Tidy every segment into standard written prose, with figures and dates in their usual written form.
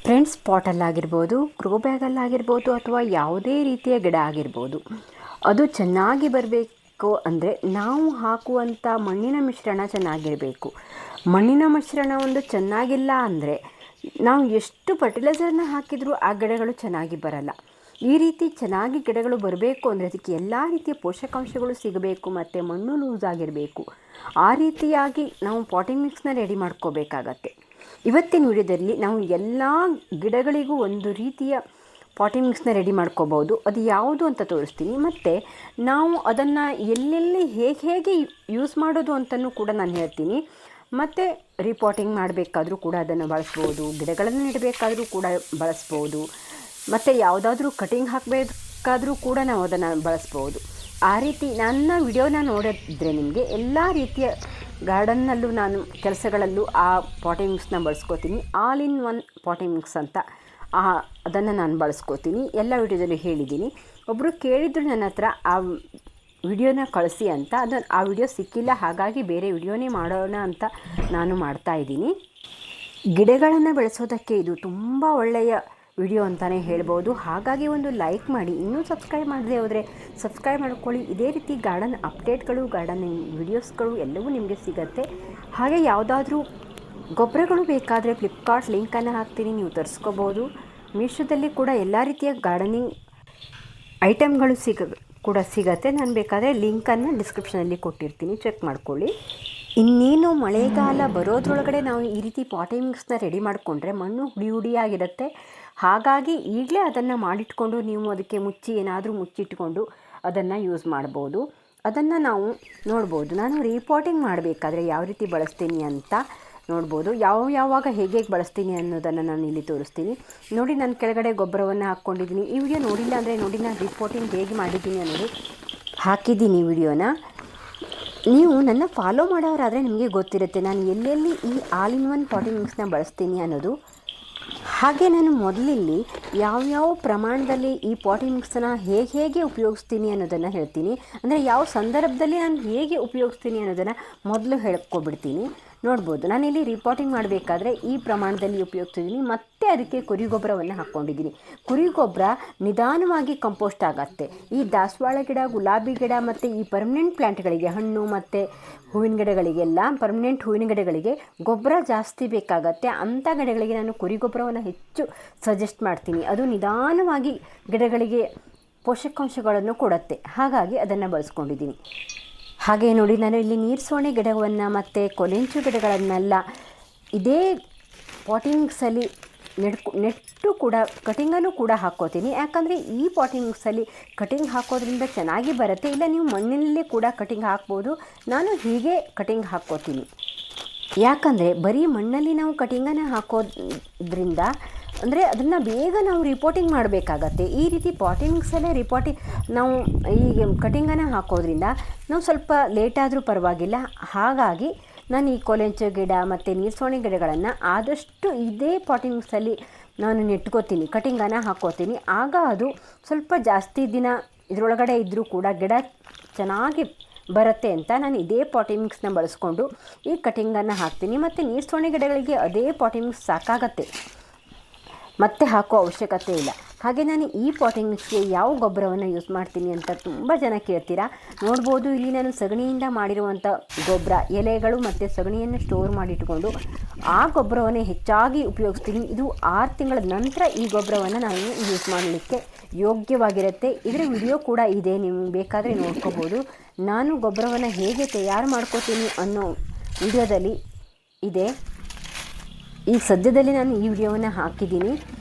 Friends, ಪಾಟಲ್ಲಾಗಿರ್ಬೋದು, grow ಬ್ಯಾಗಲ್ಲಾಗಿರ್ಬೋದು ಅಥವಾ ಯಾವುದೇ ರೀತಿಯ ಗಿಡ ಆಗಿರ್ಬೋದು, ಅದು ಚೆನ್ನಾಗಿ ಬರಬೇಕು ಅಂದರೆ ನಾವು ಹಾಕುವಂಥ ಮಣ್ಣಿನ ಮಿಶ್ರಣ ಚೆನ್ನಾಗಿರಬೇಕು. ಮಣ್ಣಿನ ಮಿಶ್ರಣ ಒಂದು ಚೆನ್ನಾಗಿಲ್ಲ ಅಂದರೆ ನಾವು ಎಷ್ಟು ಫರ್ಟಿಲೈಸರ್ನ ಹಾಕಿದರೂ ಆ ಗಿಡಗಳು ಚೆನ್ನಾಗಿ ಬರಲ್ಲ. ಈ ರೀತಿ ಚೆನ್ನಾಗಿ ಗಿಡಗಳು ಬರಬೇಕು ಅಂದರೆ ಅದಕ್ಕೆ ಎಲ್ಲ ರೀತಿಯ ಪೋಷಕಾಂಶಗಳು ಸಿಗಬೇಕು ಮತ್ತು ಮಣ್ಣು ಲೂಸ್ ಆಗಿರಬೇಕು. ಆ ರೀತಿಯಾಗಿ ನಾವು ಪಾಟಿಂಗ್ ಮಿಕ್ಸ್ನ ರೆಡಿ ಮಾಡ್ಕೋಬೇಕಾಗತ್ತೆ. ಇವತ್ತಿನ ವಿಡಿಯೋದಲ್ಲಿ ನಾವು ಎಲ್ಲ ಗಿಡಗಳಿಗೂ ಒಂದು ರೀತಿಯ ಪಾಟಿಂಗ್ ಮಿಕ್ಸ್ನ ರೆಡಿ ಮಾಡ್ಕೋಬೋದು. ಅದು ಯಾವುದು ಅಂತ ತೋರಿಸ್ತೀನಿ, ಮತ್ತು ನಾವು ಅದನ್ನು ಎಲ್ಲೆಲ್ಲಿ ಹೇಗೆ ಯೂಸ್ ಮಾಡೋದು ಅಂತಲೂ ಕೂಡ ನಾನು ಹೇಳ್ತೀನಿ. ಮತ್ತು ರಿಪಾಟಿಂಗ್ ಮಾಡಬೇಕಾದ್ರೂ ಕೂಡ ಅದನ್ನು ಬಳಸ್ಬೋದು, ಗಿಡಗಳನ್ನು ನೆಡಬೇಕಾದ್ರೂ ಕೂಡ ಬಳಸ್ಬೋದು, ಮತ್ತು ಯಾವುದಾದ್ರೂ ಕಟಿಂಗ್ ಹಾಕಬೇಕಾದ್ರೂ ಕೂಡ ನಾವು ಅದನ್ನು ಬಳಸ್ಬೋದು. ಆ ರೀತಿ ನನ್ನ ವಿಡಿಯೋನ ನೋಡಿದ್ರೆ ನಿಮಗೆ ಎಲ್ಲ ರೀತಿಯ ಗಾರ್ಡನ್ನಲ್ಲೂ ನಾನು ಕೆಲಸಗಳಲ್ಲೂ ಆ ಪಾಟಿಂಗ್ ಮಿಕ್ಸ್ನ ಬಳಸ್ಕೋತೀನಿ. All in one potting mix ಅಂತ ಅದನ್ನು ನಾನು ಬಳಸ್ಕೋತೀನಿ. ಎಲ್ಲ ವಿಡಿಯೋದಲ್ಲಿ ಹೇಳಿದ್ದೀನಿ. ಒಬ್ಬರು ಕೇಳಿದ್ರು ನನ್ನ ಹತ್ರ ಆ ವಿಡಿಯೋನ ಕಳಿಸಿ ಅಂತ. ಆ ವಿಡಿಯೋ ಸಿಕ್ಕಿಲ್ಲ, ಹಾಗಾಗಿ ಬೇರೆ ವಿಡಿಯೋನೇ ಮಾಡೋಣ ಅಂತ ನಾನು ಮಾಡ್ತಾಯಿದ್ದೀನಿ. ಗಿಡಗಳನ್ನು ಬೆಳೆಸೋದಕ್ಕೆ ಇದು ತುಂಬ ಒಳ್ಳೆಯ ವಿಡಿಯೋ ಅಂತಲೇ ಹೇಳ್ಬೋದು. ಹಾಗಾಗಿ ಒಂದು ಲೈಕ್ ಮಾಡಿ, ಇನ್ನೂ ಸಬ್ಸ್ಕ್ರೈಬ್ ಮಾಡದೆ ಹೋದರೆ ಸಬ್ಸ್ಕ್ರೈಬ್ ಮಾಡ್ಕೊಳ್ಳಿ. ಇದೇ ರೀತಿ ಗಾರ್ಡನ್ ಅಪ್ಡೇಟ್ಗಳು, ಗಾರ್ಡನಿಂಗ್ ವಿಡಿಯೋಸ್ಗಳು ಎಲ್ಲವೂ ನಿಮಗೆ ಸಿಗುತ್ತೆ. ಹಾಗೆ ಯಾವುದಾದ್ರೂ ಗೊಬ್ಬರಗಳು ಬೇಕಾದರೆ ಫ್ಲಿಪ್ಕಾರ್ಟ್ ಲಿಂಕನ್ನು ಹಾಕ್ತೀನಿ, ನೀವು ತರಿಸ್ಕೋಬೋದು. ಮೀಶೋದಲ್ಲಿ ಕೂಡ ಎಲ್ಲ ರೀತಿಯ ಗಾರ್ಡನಿಂಗ್ ಐಟಮ್ಗಳು ಸಿಗತ್ತೆ. ನಾನು ಬೇಕಾದರೆ ಲಿಂಕನ್ನು ಡಿಸ್ಕ್ರಿಪ್ಷನಲ್ಲಿ ಕೊಟ್ಟಿರ್ತೀನಿ, ಚೆಕ್ ಮಾಡ್ಕೊಳ್ಳಿ. ಇನ್ನೇನು ಮಳೆಗಾಲ ಬರೋದ್ರೊಳಗಡೆ ನಾವು ಈ ರೀತಿ ಪಾಟಿಂಗ್ ಮಿಕ್ಸ್ನ ರೆಡಿ ಮಾಡಿಕೊಂಡ್ರೆ ಮಣ್ಣು ಹುಡಿಯಾಗಿರುತ್ತೆ. ಹಾಗಾಗಿ ಈಗಲೇ ಅದನ್ನು ಮಾಡಿಟ್ಕೊಂಡು ನೀವು ಅದಕ್ಕೆ ಏನಾದರೂ ಮುಚ್ಚಿಟ್ಕೊಂಡು ಅದನ್ನು ಯೂಸ್ ಮಾಡ್ಬೋದು. ಅದನ್ನು ನಾವು ನೋಡ್ಬೋದು. ನಾನು ರೀಪಾಟಿಂಗ್ ಮಾಡಬೇಕಾದ್ರೆ ಯಾವ ರೀತಿ ಬಳಸ್ತೀನಿ ಅಂತ ನೋಡ್ಬೋದು. ಯಾವಾಗ ಹೇಗೆ ಬಳಸ್ತೀನಿ ಅನ್ನೋದನ್ನು ನಾನು ಇಲ್ಲಿ ತೋರಿಸ್ತೀನಿ. ನೋಡಿ, ನಾನು ಕೆಳಗಡೆ ಗೊಬ್ಬರವನ್ನು ಹಾಕ್ಕೊಂಡಿದ್ದೀನಿ. ಈ ವಿಡಿಯೋ ನೋಡಿಲ್ಲ ಅಂದರೆ ನೋಡಿ, ನಾನು ರೀಪಾಟಿಂಗ್ ಹೇಗೆ ಮಾಡಿದ್ದೀನಿ ಅನ್ನೋದು ಹಾಕಿದ್ದೀನಿ ವಿಡಿಯೋನ. ನೀವು ನನ್ನ ಫಾಲೋ ಮಾಡೋರಾದರೆ ನಿಮಗೆ ಗೊತ್ತಿರುತ್ತೆ ನಾನು ಎಲ್ಲೆಲ್ಲಿ ಈ ಆಲ್ ಇನ್ ಒನ್ ಪಾಟಿಂಗ್ ಮಿಕ್ಸ್ನ ಬಳಸ್ತೀನಿ ಅನ್ನೋದು. ಹಾಗೆ ನಾನು ಮೊದಲಿಲ್ಲಿ ಯಾವ್ಯಾವ ಪ್ರಮಾಣದಲ್ಲಿ ಈ ಪಾಟಿಂಗ್ ಮಿಕ್ಸನ್ನು ಹೇಗೆ ಉಪಯೋಗಿಸ್ತೀನಿ ಅನ್ನೋದನ್ನು ಹೇಳ್ತೀನಿ. ಅಂದರೆ ಯಾವ ಸಂದರ್ಭದಲ್ಲಿ ನಾನು ಹೇಗೆ ಉಪಯೋಗಿಸ್ತೀನಿ ಅನ್ನೋದನ್ನು ಮೊದಲು ಹೇಳ್ಕೊಬಿಡ್ತೀನಿ. ನೋಡ್ಬೋದು, ನಾನಿಲ್ಲಿ ರಿಪಾಟಿಂಗ್ ಮಾಡಬೇಕಾದ್ರೆ ಈ ಪ್ರಮಾಣದಲ್ಲಿ ಉಪಯೋಗಿಸ್ತಿದ್ದೀನಿ. ಮತ್ತು ಅದಕ್ಕೆ ಕುರಿ ಗೊಬ್ಬರವನ್ನು ಹಾಕ್ಕೊಂಡಿದ್ದೀನಿ. ಕುರಿ ಗೊಬ್ಬರ ನಿಧಾನವಾಗಿ ಕಂಪೋಸ್ಟ್ ಆಗುತ್ತೆ. ಈ ದಾಸವಾಳ ಗಿಡ, ಗುಲಾಬಿ ಗಿಡ ಮತ್ತು ಈ ಪರ್ಮನೆಂಟ್ ಪ್ಲ್ಯಾಂಟ್ಗಳಿಗೆ, ಹಣ್ಣು ಮತ್ತು ಹೂವಿನ ಗಿಡಗಳಿಗೆಲ್ಲ, ಪರ್ಮನೆಂಟ್ ಹೂವಿನ ಗಿಡಗಳಿಗೆ ಗೊಬ್ಬರ ಜಾಸ್ತಿ ಬೇಕಾಗತ್ತೆ. ಅಂಥ ಗಿಡಗಳಿಗೆ ನಾನು ಕುರಿ ಗೊಬ್ಬರವನ್ನು ಹೆಚ್ಚು ಸಜೆಸ್ಟ್ ಮಾಡ್ತೀನಿ. ಅದು ನಿಧಾನವಾಗಿ ಗಿಡಗಳಿಗೆ ಪೋಷಕಾಂಶಗಳನ್ನು ಕೊಡುತ್ತೆ. ಹಾಗಾಗಿ ಅದನ್ನು ಬಳಸ್ಕೊಂಡಿದ್ದೀನಿ. ಹಾಗೆ ನೋಡಿ, ನಾನು ಇಲ್ಲಿ ನೀರು ಸೋಣೆ ಗಿಡವನ್ನು ಮತ್ತು ಕೊಲೆಂಚು ಗಿಡಗಳನ್ನೆಲ್ಲ ಇದೇ ಪಾಟಿಂಗ್ ಮಿಕ್ಸಲ್ಲಿ ನೆಟ್ಟು ಕೂಡ ಕಟಿಂಗನ್ನು ಕೂಡ ಹಾಕ್ಕೋತೀನಿ. ಯಾಕಂದರೆ ಈ ಪಾಟಿಂಗ್ ಮಿಕ್ಸಲ್ಲಿ ಕಟಿಂಗ್ ಹಾಕೋದ್ರಿಂದ ಚೆನ್ನಾಗಿ ಬರುತ್ತೆ. ಇಲ್ಲ ನೀವು ಮಣ್ಣಿನಲ್ಲೇ ಕೂಡ ಕಟಿಂಗ್ ಹಾಕ್ಬೋದು. ನಾನು ಹೀಗೆ ಕಟಿಂಗ್ ಹಾಕ್ಕೋತೀನಿ. ಯಾಕಂದರೆ ಬರೀ ಮಣ್ಣಲ್ಲಿ ನಾವು ಕಟಿಂಗನ್ನು ಹಾಕೋದ್ರಿಂದ ಅಂದರೆ ಅದನ್ನು ಬೇಗ ನಾವು ರಿಪೋರ್ಟಿಂಗ್ ಮಾಡಬೇಕಾಗತ್ತೆ. ಈ ರೀತಿ ಪಾಟಿಂಗ್ ಮಿಕ್ಸಲ್ಲೇ ನಾವು ಈ ಕಟಿಂಗನ್ನು ಹಾಕೋದ್ರಿಂದ ನಾವು ಸ್ವಲ್ಪ ಲೇಟಾದರೂ ಪರವಾಗಿಲ್ಲ. ಹಾಗಾಗಿ ನಾನು ಈ ಕೊಲೆಂಚು ಗಿಡ ಮತ್ತು ನೀರ್ಸೋಣೆ ಗಿಡಗಳನ್ನು ಆದಷ್ಟು ಇದೇ ಪಾಟಿಂಗ್ ಮಿಕ್ಸಲ್ಲಿ ನಾನು ನೆಟ್ಕೋತೀನಿ, ಕಟಿಂಗನ್ನು ಹಾಕ್ಕೋತೀನಿ. ಆಗ ಅದು ಸ್ವಲ್ಪ ಜಾಸ್ತಿ ದಿನ ಇದರೊಳಗಡೆ ಇದ್ದರೂ ಕೂಡ ಗಿಡ ಚೆನ್ನಾಗಿ ಬರುತ್ತೆ ಅಂತ ನಾನು ಇದೇ ಪಾಟಿಂಗ್ ಮಿಕ್ಸ್ನ ಬಳಸ್ಕೊಂಡು ಈ ಕಟಿಂಗನ್ನು ಹಾಕ್ತೀನಿ. ಮತ್ತು ನೀರ್ಸೋಣೆ ಗಿಡಗಳಿಗೆ ಅದೇ ಪಾಟಿಂಗ್ ಮಿಕ್ಸ್ ಸಾಕಾಗತ್ತೆ, ಮತ್ತೆ ಹಾಕೋ ಅವಶ್ಯಕತೆ ಇಲ್ಲ. ಹಾಗೆ ನಾನು ಈ ಪಾಟಿಂಗ್ ಮಿಕ್ಸ್ಗೆ ಯಾವ ಗೊಬ್ಬರವನ್ನು ಯೂಸ್ ಮಾಡ್ತೀನಿ ಅಂತ ತುಂಬ ಜನ ಕೇಳ್ತೀರಾ. ನೋಡ್ಬೋದು, ಇಲ್ಲಿ ನಾನು ಸಗಣಿಯಿಂದ ಮಾಡಿರುವಂಥ ಗೊಬ್ಬರ, ಎಲೆಗಳು ಮತ್ತು ಸಗಣಿಯನ್ನು ಸ್ಟೋರ್ ಮಾಡಿಟ್ಕೊಂಡು ಆ ಗೊಬ್ಬರವನ್ನೇ ಹೆಚ್ಚಾಗಿ ಉಪಯೋಗಿಸ್ತೀನಿ. ಇದು 6 ತಿಂಗಳ ನಂತರ ಈ ಗೊಬ್ಬರವನ್ನು ನಾನು ಯೂಸ್ ಮಾಡಲಿಕ್ಕೆ ಯೋಗ್ಯವಾಗಿರುತ್ತೆ. ಇದರ ವಿಡಿಯೋ ಕೂಡ ಇದೆ, ನಿಮ್ಗೆ ಬೇಕಾದರೆ ನೋಡ್ಕೋಬೋದು. ನಾನು ಗೊಬ್ಬರವನ್ನು ಹೇಗೆ ತಯಾರು ಮಾಡ್ಕೋತೀನಿ ಅನ್ನೋ ವಿಡಿಯೋದಲ್ಲಿ ಇದೆ. ಈ ಸದ್ಯದಲ್ಲಿ ನಾನು ಈ ವಿಡಿಯೋವನ್ನು ಹಾಕಿದ್ದೀನಿ,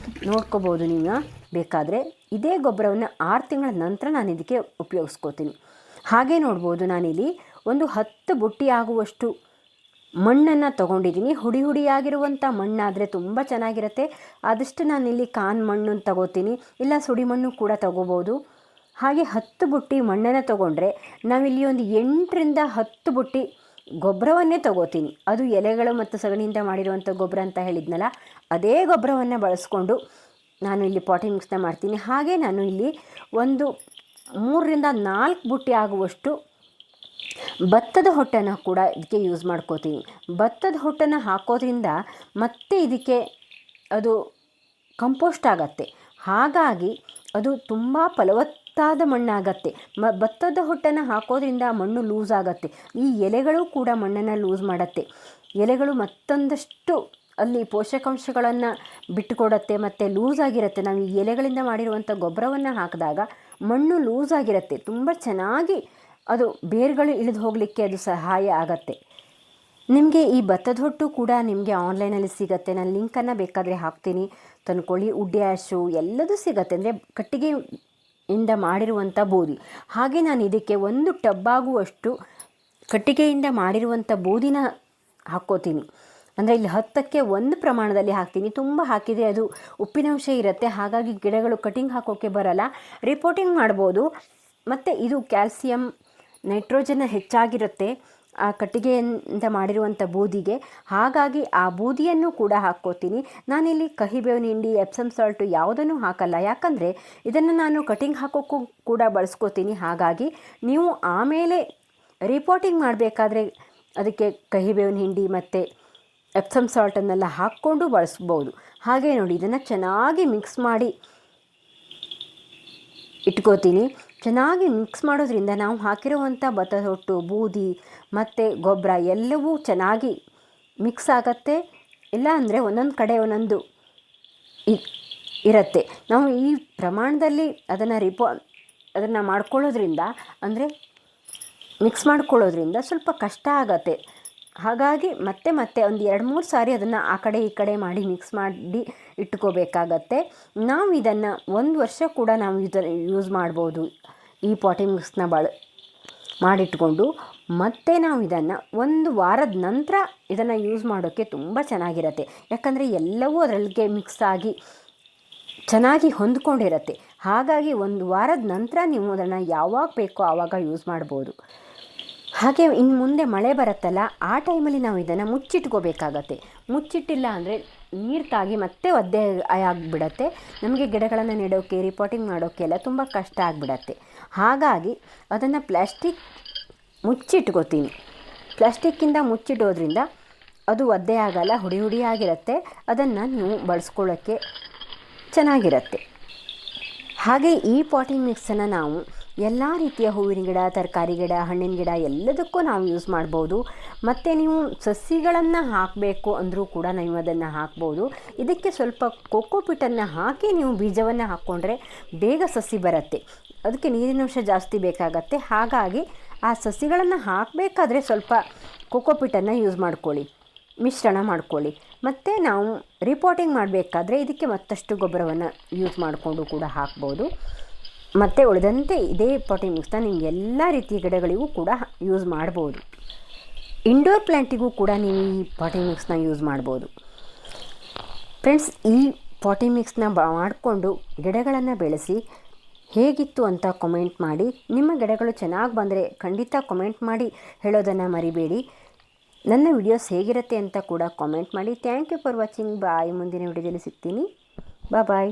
ನೋಡ್ಕೋಬೋದು ನೀವು ಬೇಕಾದರೆ. ಇದೇ ಗೊಬ್ಬರವನ್ನು 6 ತಿಂಗಳ ನಂತರ ನಾನು ಇದಕ್ಕೆ ಉಪಯೋಗಿಸ್ಕೋತೀನಿ. ಹಾಗೆ ನೋಡ್ಬೋದು, ನಾನಿಲ್ಲಿ ಒಂದು 10 ಬುಟ್ಟಿ ಆಗುವಷ್ಟು ಮಣ್ಣನ್ನು ತೊಗೊಂಡಿದ್ದೀನಿ. ಹುಡಿಯಾಗಿರುವಂಥ ಮಣ್ಣಾದರೆ ತುಂಬ ಚೆನ್ನಾಗಿರುತ್ತೆ. ಆದಷ್ಟು ನಾನಿಲ್ಲಿ ಕಾನ್ ಮಣ್ಣು ತಗೋತೀನಿ, ಇಲ್ಲ ಸುಡಿ ಮಣ್ಣು ಕೂಡ ತಗೋಬೋದು. ಹಾಗೆ 10 ಬುಟ್ಟಿ ಮಣ್ಣನ್ನು ತೊಗೊಂಡ್ರೆ ನಾವಿಲ್ಲಿ ಒಂದು 8ರಿಂದ 10 ಬುಟ್ಟಿ ಗೊಬ್ಬರವನ್ನೇ ತಗೋತೀನಿ. ಅದು ಎಲೆಗಳು ಮತ್ತು ಸಗಣಿಯಿಂದ ಮಾಡಿರುವಂಥ ಗೊಬ್ಬರ ಅಂತ ಹೇಳಿದ್ನಲ್ಲ, ಅದೇ ಗೊಬ್ಬರವನ್ನು ಬಳಸ್ಕೊಂಡು ನಾನು ಇಲ್ಲಿ ಪಾಟಿಂಗ್ ಮಿಕ್ಸ್ನ ಮಾಡ್ತೀನಿ. ಹಾಗೆ ನಾನು ಇಲ್ಲಿ ಒಂದು 3ರಿಂದ 4 ಬುಟ್ಟಿ ಆಗುವಷ್ಟು ಭತ್ತದ ಹೊಟ್ಟನ್ನು ಕೂಡ ಇದಕ್ಕೆ ಯೂಸ್ ಮಾಡ್ಕೋತೀನಿ. ಭತ್ತದ ಹೊಟ್ಟನ್ನು ಹಾಕೋದ್ರಿಂದ ಮತ್ತೆ ಇದಕ್ಕೆ ಅದು ಕಂಪೋಸ್ಟ್ ಆಗತ್ತೆ. ಹಾಗಾಗಿ ಅದು ತುಂಬ ಫಲವತ್ತಾದ ಮಣ್ಣಾಗತ್ತೆ. ಭತ್ತದ ಹೊಟ್ಟನ್ನು ಹಾಕೋದ್ರಿಂದ ಮಣ್ಣು ಲೂಸ್ ಆಗತ್ತೆ. ಈ ಎಲೆಗಳು ಕೂಡ ಮಣ್ಣನ್ನು ಲೂಸ್ ಮಾಡುತ್ತೆ. ಎಲೆಗಳು ಮತ್ತೊಂದಷ್ಟು ಅಲ್ಲಿ ಪೋಷಕಾಂಶಗಳನ್ನು ಬಿಟ್ಟುಕೊಡುತ್ತೆ ಮತ್ತು ಲೂಸ್ ಆಗಿರುತ್ತೆ. ನಾವು ಈ ಎಲೆಗಳಿಂದ ಮಾಡಿರುವಂಥ ಗೊಬ್ಬರವನ್ನು ಹಾಕಿದಾಗ ಮಣ್ಣು ಲೂಸ್ ಆಗಿರುತ್ತೆ. ತುಂಬ ಚೆನ್ನಾಗಿ ಅದು ಬೇರುಗಳು ಇಳಿದು ಹೋಗಲಿಕ್ಕೆ ಅದು ಸಹಾಯ ಆಗತ್ತೆ. ನಿಮಗೆ ಈ ಭತ್ತದ ಹೊಟ್ಟು ಕೂಡ ನಿಮಗೆ ಆನ್ಲೈನಲ್ಲಿ ಸಿಗುತ್ತೆ. ನಾನು ಲಿಂಕನ್ನು ಬೇಕಾದರೆ ಹಾಕ್ತೀನಿ, ತಂದ್ಕೊಳ್ಳಿ. ವುಡ್ ಆ್ಯಶು ಎಲ್ಲದೂ ಸಿಗುತ್ತೆ, ಅಂದರೆ ಕಟ್ಟಿಗೆಯಿಂದ ಮಾಡಿರುವಂಥ ಬೂದಿ. ಹಾಗೆ ನಾನು ಇದಕ್ಕೆ 1 ಟಬ್ಬಾಗುವಷ್ಟು ಕಟ್ಟಿಗೆಯಿಂದ ಮಾಡಿರುವಂಥ ಬೂದಿನ ಹಾಕ್ಕೋತೀನಿ. ಅಂದರೆ ಇಲ್ಲಿ 10ಕ್ಕೆ 1 ಪ್ರಮಾಣದಲ್ಲಿ ಹಾಕ್ತೀನಿ. ತುಂಬ ಹಾಕಿದರೆ ಅದು ಉಪ್ಪಿನಂಶ ಇರುತ್ತೆ, ಹಾಗಾಗಿ ಗಿಡಗಳು ಕಟಿಂಗ್ ಹಾಕೋಕ್ಕೆ ಬರಲ್ಲ, ರಿಪೋರ್ಟಿಂಗ್ ಮಾಡ್ಬೋದು. ಮತ್ತು ಇದು ಕ್ಯಾಲ್ಸಿಯಂ, ನೈಟ್ರೋಜನ್ ಹೆಚ್ಚಾಗಿರುತ್ತೆ ಆ ಕಟ್ಟಿಗೆಯಿಂದ ಮಾಡಿರುವಂಥ ಬೂದಿಗೆ. ಹಾಗಾಗಿ ಆ ಬೂದಿಯನ್ನು ಕೂಡ ಹಾಕ್ಕೋತೀನಿ. ನಾನಿಲ್ಲಿ ಕಹಿಬೇವಿನ ಹಿಂಡಿ, ಎಪ್ಸಮ್ ಸಾಲ್ಟು ಯಾವುದನ್ನು ಹಾಕಲ್ಲ, ಯಾಕಂದರೆ ಇದನ್ನು ನಾನು ಕಟಿಂಗ್ ಹಾಕೋಕ್ಕೂ ಕೂಡ ಬಳಸ್ಕೋತೀನಿ. ಹಾಗಾಗಿ ನೀವು ಆಮೇಲೆ ರಿಪೋರ್ಟಿಂಗ್ ಮಾಡಬೇಕಾದ್ರೆ ಅದಕ್ಕೆ ಕಹಿಬೇವಿನ ಹಿಂಡಿ ಮತ್ತು ಎಪ್ಸಮ್ ಸಾಲ್ಟನ್ನೆಲ್ಲ ಹಾಕ್ಕೊಂಡು ಬಳಸ್ಬೋದು. ಹಾಗೆ ನೋಡಿ, ಇದನ್ನು ಚೆನ್ನಾಗಿ ಮಿಕ್ಸ್ ಮಾಡಿ ಇಟ್ಕೋತೀನಿ. ಚೆನ್ನಾಗಿ ಮಿಕ್ಸ್ ಮಾಡೋದ್ರಿಂದ ನಾವು ಹಾಕಿರುವಂಥ ಭತ್ತದ ಹೊಟ್ಟು, ಬೂದಿ ಮತ್ತು ಗೊಬ್ಬರ ಎಲ್ಲವೂ ಚೆನ್ನಾಗಿ ಮಿಕ್ಸ್ ಆಗತ್ತೆ. ಇಲ್ಲ ಅಂದರೆ ಒಂದೊಂದು ಕಡೆ ಒಂದೊಂದು ಇರುತ್ತೆ. ನಾವು ಈ ಪ್ರಮಾಣದಲ್ಲಿ ಅದನ್ನು ಮಾಡ್ಕೊಳ್ಳೋದ್ರಿಂದ, ಅಂದರೆ ಮಿಕ್ಸ್ ಮಾಡ್ಕೊಳ್ಳೋದ್ರಿಂದ ಸ್ವಲ್ಪ ಕಷ್ಟ ಆಗತ್ತೆ. ಹಾಗಾಗಿ ಮತ್ತೆ ಒಂದು 2-3 ಸಾರಿ ಅದನ್ನು ಆ ಕಡೆ ಈ ಕಡೆ ಮಾಡಿ ಮಿಕ್ಸ್ ಮಾಡಿ ಇಟ್ಕೋಬೇಕಾಗತ್ತೆ. ನಾವು ಇದನ್ನು 1 ವರ್ಷ ಕೂಡ ನಾವು ಯೂಸ್ ಮಾಡ್ಬೋದು. ಈ ಪಾಟಿಂಗ್ ಮಿಕ್ಸ್ನ ಮಾಡಿಟ್ಕೊಂಡು ಮತ್ತೆ ನಾವು ಇದನ್ನು 1 ವಾರದ ನಂತರ ಇದನ್ನು ಯೂಸ್ ಮಾಡೋಕ್ಕೆ ತುಂಬ ಚೆನ್ನಾಗಿರುತ್ತೆ. ಯಾಕಂದರೆ ಎಲ್ಲವೂ ಅದರಲ್ಲಿಗೆ ಮಿಕ್ಸ್ ಆಗಿ ಚೆನ್ನಾಗಿ ಹೊಂದ್ಕೊಂಡಿರುತ್ತೆ. ಹಾಗಾಗಿ 1 ವಾರದ ನಂತರ ನೀವು ಅದನ್ನು ಯಾವಾಗ ಬೇಕೋ ಆವಾಗ ಯೂಸ್ ಮಾಡ್ಬೋದು. ಹಾಗೆ ಇನ್ನು ಮುಂದೆ ಮಳೆ ಬರುತ್ತಲ್ಲ, ಆ ಟೈಮಲ್ಲಿ ನಾವು ಇದನ್ನು ಮುಚ್ಚಿಟ್ಕೋಬೇಕಾಗತ್ತೆ. ಮುಚ್ಚಿಟ್ಟಿಲ್ಲ ಅಂದರೆ ನೀರು ತಾಗಿ ಮತ್ತೆ ಒದ್ದೆ ಆಗಿಬಿಡತ್ತೆ. ನಮಗೆ ಗಿಡಗಳನ್ನು ನೆಡೋಕ್ಕೆ, ರಿಪೋರ್ಟಿಂಗ್ ಮಾಡೋಕ್ಕೆ ಎಲ್ಲ ತುಂಬ ಕಷ್ಟ ಆಗಿಬಿಡತ್ತೆ. ಹಾಗಾಗಿ ಅದನ್ನು ಮುಚ್ಚಿಟ್ಕೋತೀನಿ. ಪ್ಲಾಸ್ಟಿಕ್ಕಿಂದ ಮುಚ್ಚಿಡೋದ್ರಿಂದ ಅದು ಒದ್ದೆ ಆಗಲ್ಲ, ಹುಡಿ ಆಗಿರುತ್ತೆ. ಅದನ್ನು ನೀವು ಬಳಸ್ಕೊಳ್ಳೋಕ್ಕೆ ಚೆನ್ನಾಗಿರುತ್ತೆ. ಹಾಗೆ ಈ ಪಾಟಿಂಗ್ ಮಿಕ್ಸನ್ನು ನಾವು ಎಲ್ಲ ರೀತಿಯ ಹೂವಿನ ಗಿಡ, ತರಕಾರಿ ಗಿಡ, ಹಣ್ಣಿನ ಗಿಡ ಎಲ್ಲದಕ್ಕೂ ನಾವು ಯೂಸ್ ಮಾಡ್ಬೋದು. ಮತ್ತು ನೀವು ಸಸಿಗಳನ್ನು ಹಾಕಬೇಕು ಅಂದರೂ ಕೂಡ ನೀವು ಅದನ್ನು ಹಾಕ್ಬೋದು. ಇದಕ್ಕೆ ಸ್ವಲ್ಪ ಕೋಕೋಪಿಟನ್ನು ಹಾಕಿ ನೀವು ಬೀಜವನ್ನು ಹಾಕ್ಕೊಂಡ್ರೆ ಬೇಗ ಸಸಿ ಬರುತ್ತೆ. ಅದಕ್ಕೆ ನೀರಿನಂಶ ಜಾಸ್ತಿ ಬೇಕಾಗತ್ತೆ. ಹಾಗಾಗಿ ಆ ಸಸಿಗಳನ್ನು ಹಾಕಬೇಕಾದ್ರೆ ಸ್ವಲ್ಪ ಕೋಕೋಪಿಟನ್ನು ಯೂಸ್ ಮಾಡ್ಕೊಳ್ಳಿ, ಮಿಶ್ರಣ ಮಾಡ್ಕೊಳ್ಳಿ. ಮತ್ತು ನಾವು ರಿಪೋರ್ಟಿಂಗ್ ಮಾಡಬೇಕಾದ್ರೆ ಇದಕ್ಕೆ ಮತ್ತಷ್ಟು ಗೊಬ್ಬರವನ್ನು ಯೂಸ್ ಮಾಡಿಕೊಂಡು ಕೂಡ ಹಾಕ್ಬೋದು. ಮತ್ತು ಉಳಿದಂತೆ ಇದೇ ಪಾಟಿಂಗ್ ಮಿಕ್ಸ್ನ ನೀವು ಎಲ್ಲ ರೀತಿಯ ಗಿಡಗಳಿಗೂ ಕೂಡ ಯೂಸ್ ಮಾಡ್ಬೋದು. ಇಂಡೋರ್ ಪ್ಲ್ಯಾಂಟಿಗೂ ಕೂಡ ನೀವು ಈ ಪಾಟಿಂಗ್ ಮಿಕ್ಸ್ನ ಯೂಸ್ ಮಾಡ್ಬೋದು. ಫ್ರೆಂಡ್ಸ್, ಈ ಪಾಟಿಂಗ್ ಮಿಕ್ಸ್ನ ಮಾಡಿಕೊಂಡು ಗಿಡಗಳನ್ನು ಬೆಳೆಸಿ ಹೇಗಿತ್ತು ಅಂತ ಕಮೆಂಟ್ ಮಾಡಿ. ನಿಮ್ಮ ಗಿಡಗಳು ಚೆನ್ನಾಗಿ ಬಂದರೆ ಖಂಡಿತ ಕಮೆಂಟ್ ಮಾಡಿ ಹೇಳೋದನ್ನು ಮರಿಬೇಡಿ. ನನ್ನ ವಿಡಿಯೋಸ್ ಹೇಗಿರುತ್ತೆ ಅಂತ ಕೂಡ ಕಾಮೆಂಟ್ ಮಾಡಿ. Thank you for watching. Bye. ಮುಂದಿನ ವಿಡಿಯೋದಲ್ಲಿ ಸಿಗ್ತೀನಿ. ಬಾಯ್.